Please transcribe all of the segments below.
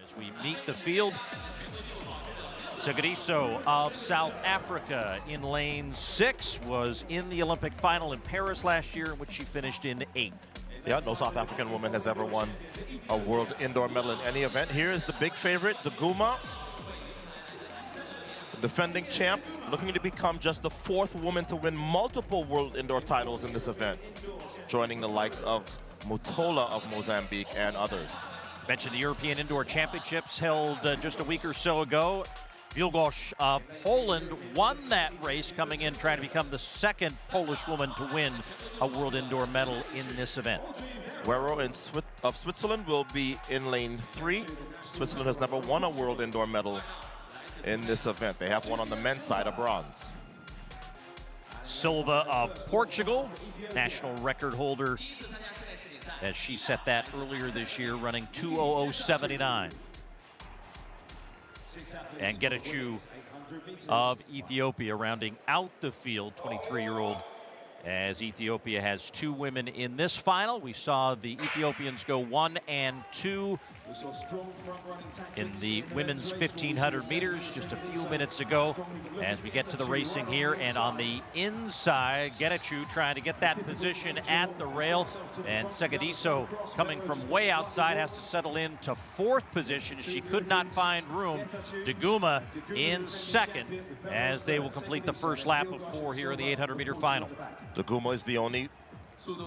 As we meet the field, Tsakane of South Africa in lane 6 was in the Olympic final in Paris last year, in which she finished in 8th. Yeah, no South African woman has ever won a world indoor medal in any event. Here is the big favorite, Daguma, the defending champ, looking to become just the 4th woman to win multiple world indoor titles in this event, joining the likes of Mutola of Mozambique and others. Mentioned the European Indoor Championships held just a week or so ago. Wielgosz of Poland won that race, coming in trying to become the 2nd Polish woman to win a world indoor medal in this event. Guerrero of Switzerland will be in lane 3. Switzerland has never won a world indoor medal in this event. They have one on the men's side, a bronze. Silva of Portugal, national record holder, as she set that earlier this year, running 2:00.79. And Getachew of Ethiopia rounding out the field, 23-year-old, as Ethiopia has 2 women in this final. We saw the Ethiopians go 1 and 2 in the women's 1,500 meters just a few minutes ago. As we get to the racing here, and on the inside, Getachew trying to get that position at the rail, and Tsakane coming from way outside has to settle into 4th position. She could not find room. Daguma in 2nd as they will complete the first lap of 4 here in the 800-meter final. Daguma is the only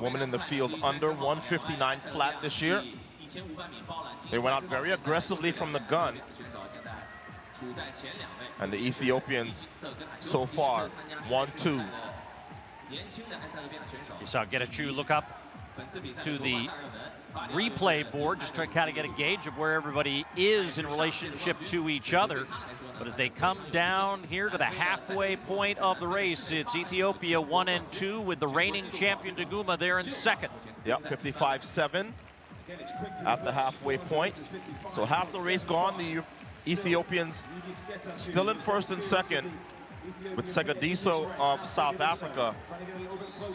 woman in the field under 159 flat this year. They went out very aggressively from the gun. And the Ethiopians so far, 1-2. You saw Getachew look up to the replay board, just to kind of get a gauge of where everybody is in relationship to each other. But as they come down here to the halfway point of the race, it's Ethiopia 1 and 2 with the reigning champion Daguma there in 2nd. Yep, 55-7 at the halfway point. So half the race gone, the Ethiopians still in 1st and 2nd, with Tsakane of South Africa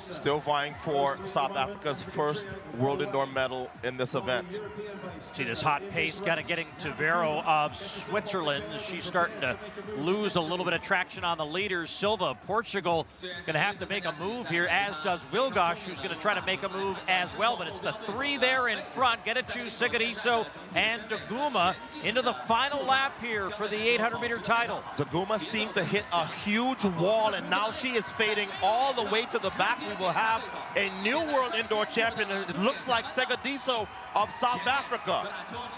still vying for South Africa's 1st world indoor medal in this event. See this hot pace kind of getting to Vero of Switzerland. She's starting to lose a little bit of traction on the leaders. Silva of Portugal going to have to make a move here, as does Wielgosz, who's going to try to make a move as well. But it's the 3 there in front, Getachew, Tsakane, and Daguma into the final lap here for the 800-meter title. Daguma seemed to hit a huge wall, and now she is fading all the way to the back. We will have a new world indoor champion, and it looks like Tsakane of South Africa.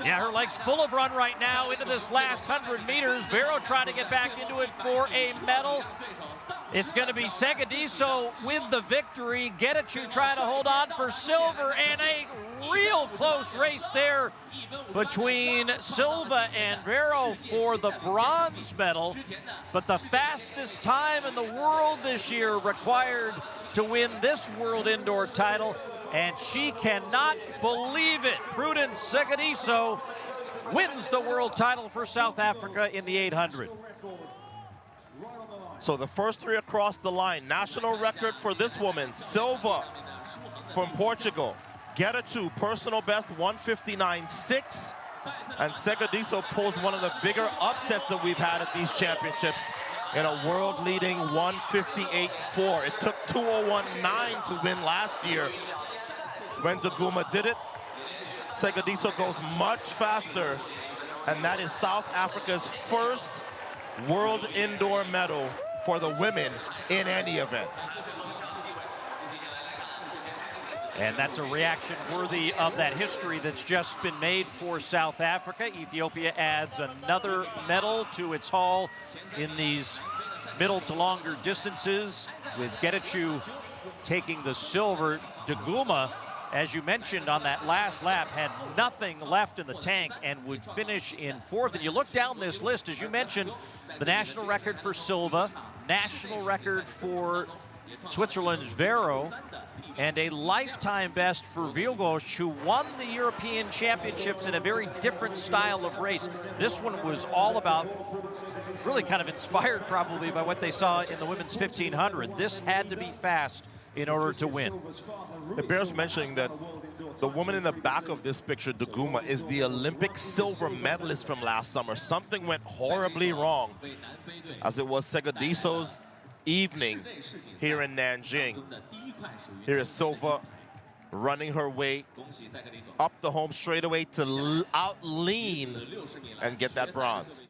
Yeah, her legs full of run right now into this last 100 meters. Vero trying to get back into it for a medal. It's going to be Tsakane with the victory. Getachew trying to hold on for silver, and a real close race there between Silva and Vero for the bronze medal. But the fastest time in the world this year required to win this world indoor title, and she cannot believe it. Prudence Tsakane wins the world title for South Africa in the 800. So the first 3 across the line. National record for this woman, Silva from Portugal. Getachew, personal best, 159.6. And Tsakane pulls one of the bigger upsets that we've had at these championships in a world-leading 158.4. It took 2:01.9 to win last year when Daguma did it. Tsakane goes much faster, and that is South Africa's 1st world indoor medal for the women in any event. And that's a reaction worthy of that history that's just been made for South Africa. Ethiopia adds another medal to its haul in these middle to longer distances, with Getachew taking the silver. Daguma, as you mentioned on that last lap, had nothing left in the tank and would finish in 4th. And you look down this list, as you mentioned, the national record for Silva, national record for Switzerland's Vero, and a lifetime best for Wielgosz, who won the European Championships in a very different style of race. This one was all about, really kind of inspired probably by what they saw in the women's 1,500. This had to be fast in order to win. It bears mentioning that The woman in the back of this picture, Duguma, is the Olympic silver medalist from last summer. Something went horribly wrong, as it was Segediso's evening here in Nanjing. Here is Silva running her way up the home straightaway to out-lean and get that bronze.